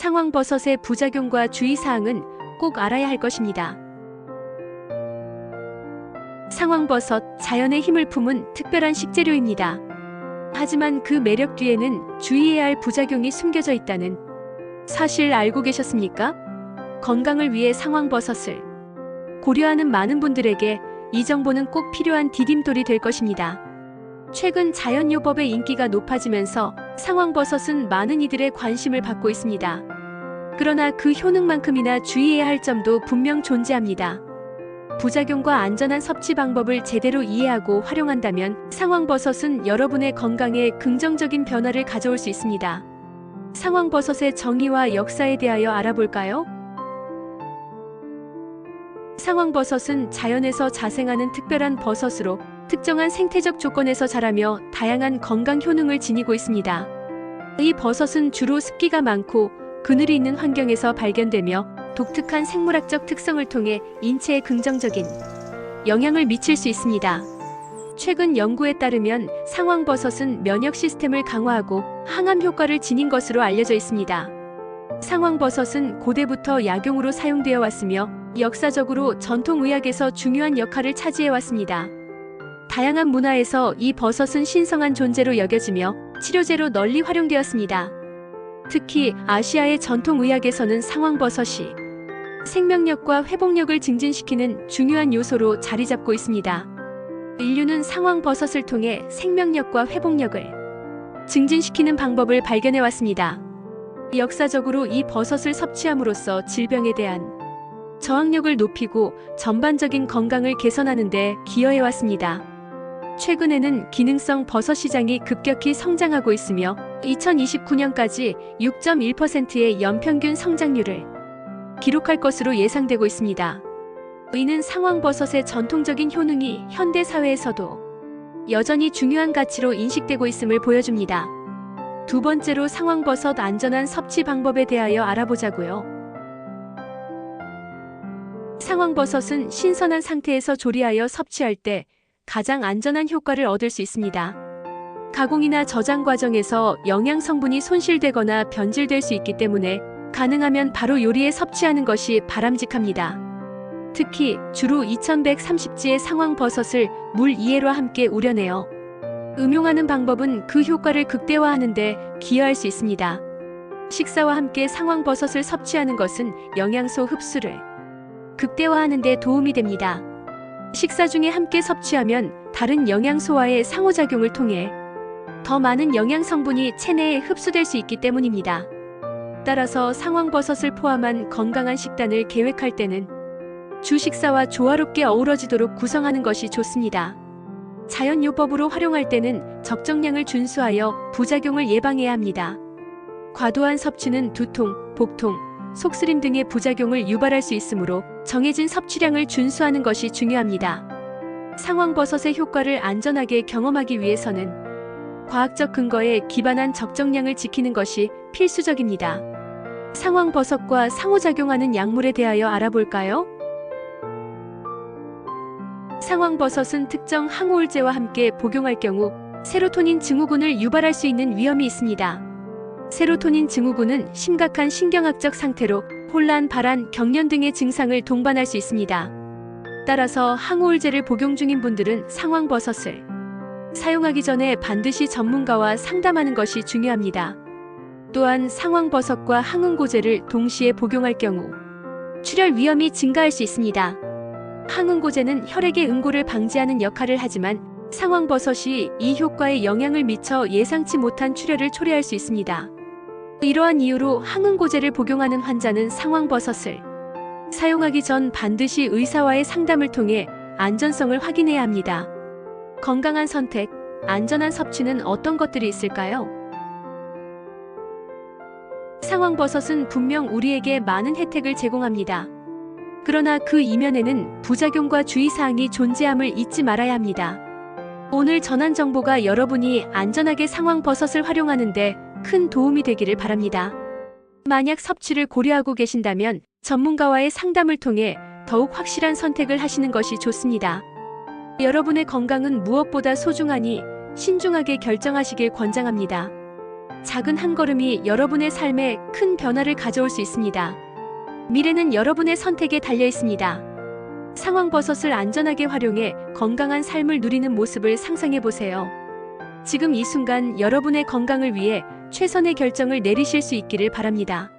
상황버섯의 부작용과 주의사항은 꼭 알아야 할 것입니다. 상황버섯, 자연의 힘을 품은 특별한 식재료입니다. 하지만 그 매력 뒤에는 주의해야 할 부작용이 숨겨져 있다는 사실 알고 계셨습니까? 건강을 위해 상황버섯을 고려하는 많은 분들에게 이 정보는 꼭 필요한 디딤돌이 될 것입니다. 최근 자연요법의 인기가 높아지면서 상황버섯은 많은 이들의 관심을 받고 있습니다. 그러나 그 효능만큼이나 주의해야 할 점도 분명 존재합니다. 부작용과 안전한 섭취 방법을 제대로 이해하고 활용한다면 상황버섯은 여러분의 건강에 긍정적인 변화를 가져올 수 있습니다. 상황버섯의 정의와 역사에 대하여 알아볼까요? 상황버섯은 자연에서 자생하는 특별한 버섯으로 특정한 생태적 조건에서 자라며 다양한 건강 효능을 지니고 있습니다. 이 버섯은 주로 습기가 많고 그늘이 있는 환경에서 발견되며 독특한 생물학적 특성을 통해 인체에 긍정적인 영향을 미칠 수 있습니다. 최근 연구에 따르면 상황버섯은 면역 시스템을 강화하고 항암 효과를 지닌 것으로 알려져 있습니다. 상황버섯은 고대부터 약용으로 사용되어 왔으며 역사적으로 전통의학에서 중요한 역할을 차지해 왔습니다. 다양한 문화에서 이 버섯은 신성한 존재로 여겨지며 치료제로 널리 활용되었습니다. 특히 아시아의 전통의학에서는 상황버섯이 생명력과 회복력을 증진시키는 중요한 요소로 자리 잡고 있습니다. 인류는 상황버섯을 통해 생명력과 회복력을 증진시키는 방법을 발견해 왔습니다. 역사적으로 이 버섯을 섭취함으로써 질병에 대한 저항력을 높이고 전반적인 건강을 개선하는 데 기여해 왔습니다. 최근에는 기능성 버섯 시장이 급격히 성장하고 있으며 2029년까지 6.1%의 연평균 성장률을 기록할 것으로 예상되고 있습니다. 이는 상황버섯의 전통적인 효능이 현대 사회에서도 여전히 중요한 가치로 인식되고 있음을 보여줍니다. 두 번째로 상황버섯 안전한 섭취 방법에 대하여 알아보자고요. 상황버섯은 신선한 상태에서 조리하여 섭취할 때 가장 안전한 효과를 얻을 수 있습니다. 가공이나 저장 과정에서 영양 성분이 손실되거나 변질될 수 있기 때문에 가능하면 바로 요리에 섭취하는 것이 바람직합니다. 특히 주로 2130지의 상황버섯을 물 2회와 함께 우려내어 음용하는 방법은 그 효과를 극대화하는 데 기여할 수 있습니다. 식사와 함께 상황버섯을 섭취하는 것은 영양소 흡수를 극대화하는 데 도움이 됩니다. 식사 중에 함께 섭취하면 다른 영양소와의 상호작용을 통해 더 많은 영양 성분이 체내에 흡수될 수 있기 때문입니다. 따라서 상황버섯을 포함한 건강한 식단을 계획할 때는 주 식사와 조화롭게 어우러지도록 구성하는 것이 좋습니다. 자연요법으로 활용할 때는 적정량을 준수하여 부작용을 예방해야 합니다. 과도한 섭취는 두통, 복통, 속쓰림 등의 부작용을 유발할 수 있으므로 정해진 섭취량을 준수하는 것이 중요합니다. 상황버섯의 효과를 안전하게 경험하기 위해서는 과학적 근거에 기반한 적정량을 지키는 것이 필수적입니다. 상황버섯과 상호작용하는 약물에 대하여 알아볼까요? 상황버섯은 특정 항우울제와 함께 복용할 경우 세로토닌 증후군을 유발할 수 있는 위험이 있습니다. 세로토닌 증후군은 심각한 신경학적 상태로 혼란, 발한, 경련 등의 증상을 동반할 수 있습니다. 따라서 항우울제를 복용 중인 분들은 상황버섯을 사용하기 전에 반드시 전문가와 상담하는 것이 중요합니다. 또한 상황버섯과 항응고제를 동시에 복용할 경우 출혈 위험이 증가할 수 있습니다. 항응고제는 혈액의 응고를 방지하는 역할을 하지만 상황버섯이 이 효과에 영향을 미쳐 예상치 못한 출혈을 초래할 수 있습니다. 이러한 이유로 항응고제를 복용하는 환자는 상황버섯을 사용하기 전 반드시 의사와의 상담을 통해 안전성을 확인해야 합니다. 건강한 선택, 안전한 섭취는 어떤 것들이 있을까요? 상황버섯은 분명 우리에게 많은 혜택을 제공합니다. 그러나 그 이면에는 부작용과 주의사항이 존재함을 잊지 말아야 합니다. 오늘 전한 정보가 여러분이 안전하게 상황버섯을 활용하는 데 큰 도움이 되기를 바랍니다. 만약 섭취를 고려하고 계신다면 전문가와의 상담을 통해 더욱 확실한 선택을 하시는 것이 좋습니다. 여러분의 건강은 무엇보다 소중하니 신중하게 결정하시길 권장합니다. 작은 한 걸음이 여러분의 삶에 큰 변화를 가져올 수 있습니다. 미래는 여러분의 선택에 달려 있습니다. 상황버섯을 안전하게 활용해 건강한 삶을 누리는 모습을 상상해 보세요. 지금 이 순간 여러분의 건강을 위해 최선의 결정을 내리실 수 있기를 바랍니다.